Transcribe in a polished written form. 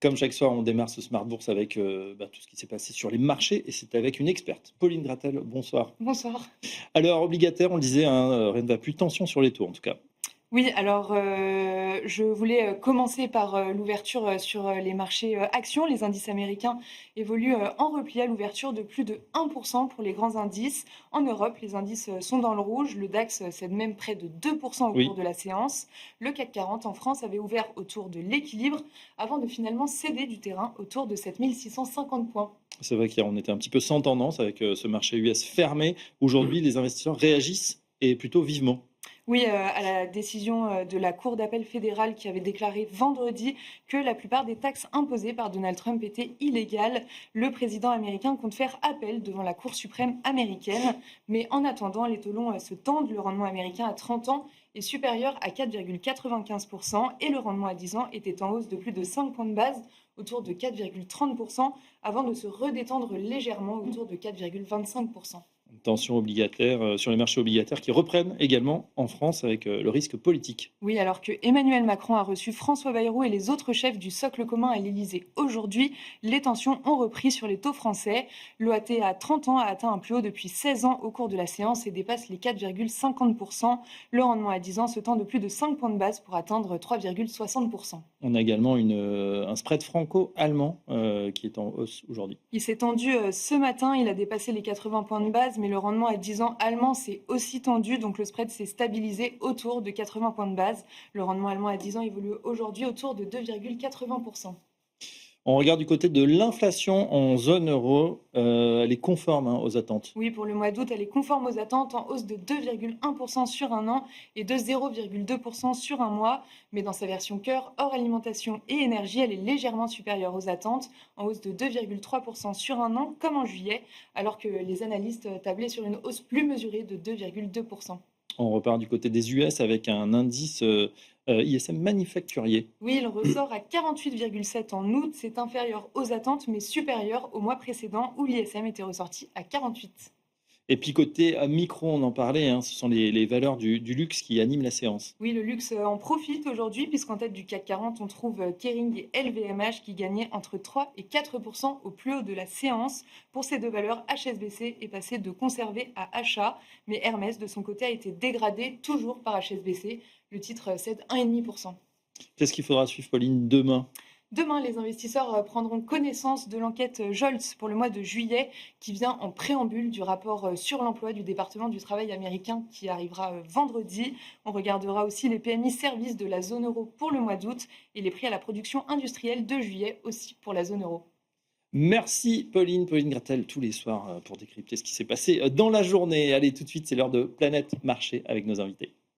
Comme chaque soir, on démarre ce Smart Bourse avec tout ce qui s'est passé sur les marchés et c'est avec une experte, Pauline Gratel. Bonsoir. Bonsoir. Alors, obligataire, on le disait, hein, rien ne va plus, tension sur les taux en tout cas. Oui, alors je voulais commencer par l'ouverture sur les marchés actions. Les indices américains évoluent en repli à l'ouverture de plus de 1% pour les grands indices. En Europe, les indices sont dans le rouge. Le DAX cède même près de 2% au cours Oui, de la séance. Le CAC 40 en France avait ouvert autour de l'équilibre avant de finalement céder du terrain autour de 7 650 points. c'est vrai qu'hier, on était un petit peu sans tendance avec ce marché US fermé. Aujourd'hui, les investisseurs réagissent et plutôt vivement. Oui, à la décision de la Cour d'appel fédérale qui avait déclaré vendredi que la plupart des taxes imposées par Donald Trump étaient illégales. Le président américain compte faire appel devant la Cour suprême américaine. Mais en attendant, les taux longs se tendent. Le rendement américain à 30 ans est supérieur à 4,95% et le rendement à 10 ans était en hausse de plus de 5 points de base, autour de 4,30%, avant de se redétendre légèrement autour de 4,25%. Tension obligataire sur les marchés obligataires qui reprennent également en France avec le risque politique. Oui, alors que Emmanuel Macron a reçu François Bayrou et les autres chefs du socle commun à l'Élysée aujourd'hui, les tensions ont repris sur les taux français. L'OAT à 30 ans a atteint un plus haut depuis 16 ans au cours de la séance et dépasse les 4,50%. Le rendement à 10 ans se tend de plus de 5 points de base pour atteindre 3,60%. On a également un spread franco-allemand qui est en hausse aujourd'hui. Il s'est tendu ce matin, il a dépassé les 80 points de base, mais le rendement à 10 ans allemand s'est aussi tendu, donc le spread s'est stabilisé autour de 80 points de base. Le rendement allemand à 10 ans évolue aujourd'hui autour de 2,80%. On regarde du côté de l'inflation en zone euro, elle est conforme aux attentes. Oui, pour le mois d'août, elle est conforme aux attentes, en hausse de 2,1% sur un an et de 0,2% sur un mois. Mais dans sa version cœur, hors alimentation et énergie, elle est légèrement supérieure aux attentes, en hausse de 2,3% sur un an, comme en juillet, alors que les analystes tablaient sur une hausse plus mesurée de 2,2%. On repart du côté des US avec un indice ISM manufacturier. Oui, il ressort à 48,7 en août. C'est inférieur aux attentes, mais supérieur au mois précédent où l'ISM était ressorti à 48. Et puis côté micro, on en parlait, hein, ce sont les valeurs du luxe qui animent la séance. Oui, le luxe en profite aujourd'hui, puisqu'en tête du CAC 40, on trouve Kering et LVMH qui gagnaient entre 3 et 4% au plus haut de la séance. Pour ces deux valeurs, HSBC est passé de conservé à achat, mais Hermès, de son côté, a été dégradé toujours par HSBC. Le titre cède 1,5%. Qu'est-ce qu'il faudra suivre, Pauline, demain? Demain, les investisseurs prendront connaissance de l'enquête Jolts pour le mois de juillet qui vient en préambule du rapport sur l'emploi du département du travail américain qui arrivera vendredi. On regardera aussi les PMI services de la zone euro pour le mois d'août et les prix à la production industrielle de juillet aussi pour la zone euro. Merci Pauline Gratel, tous les soirs pour décrypter ce qui s'est passé dans la journée. Allez, tout de suite, c'est l'heure de Planète Marché avec nos invités.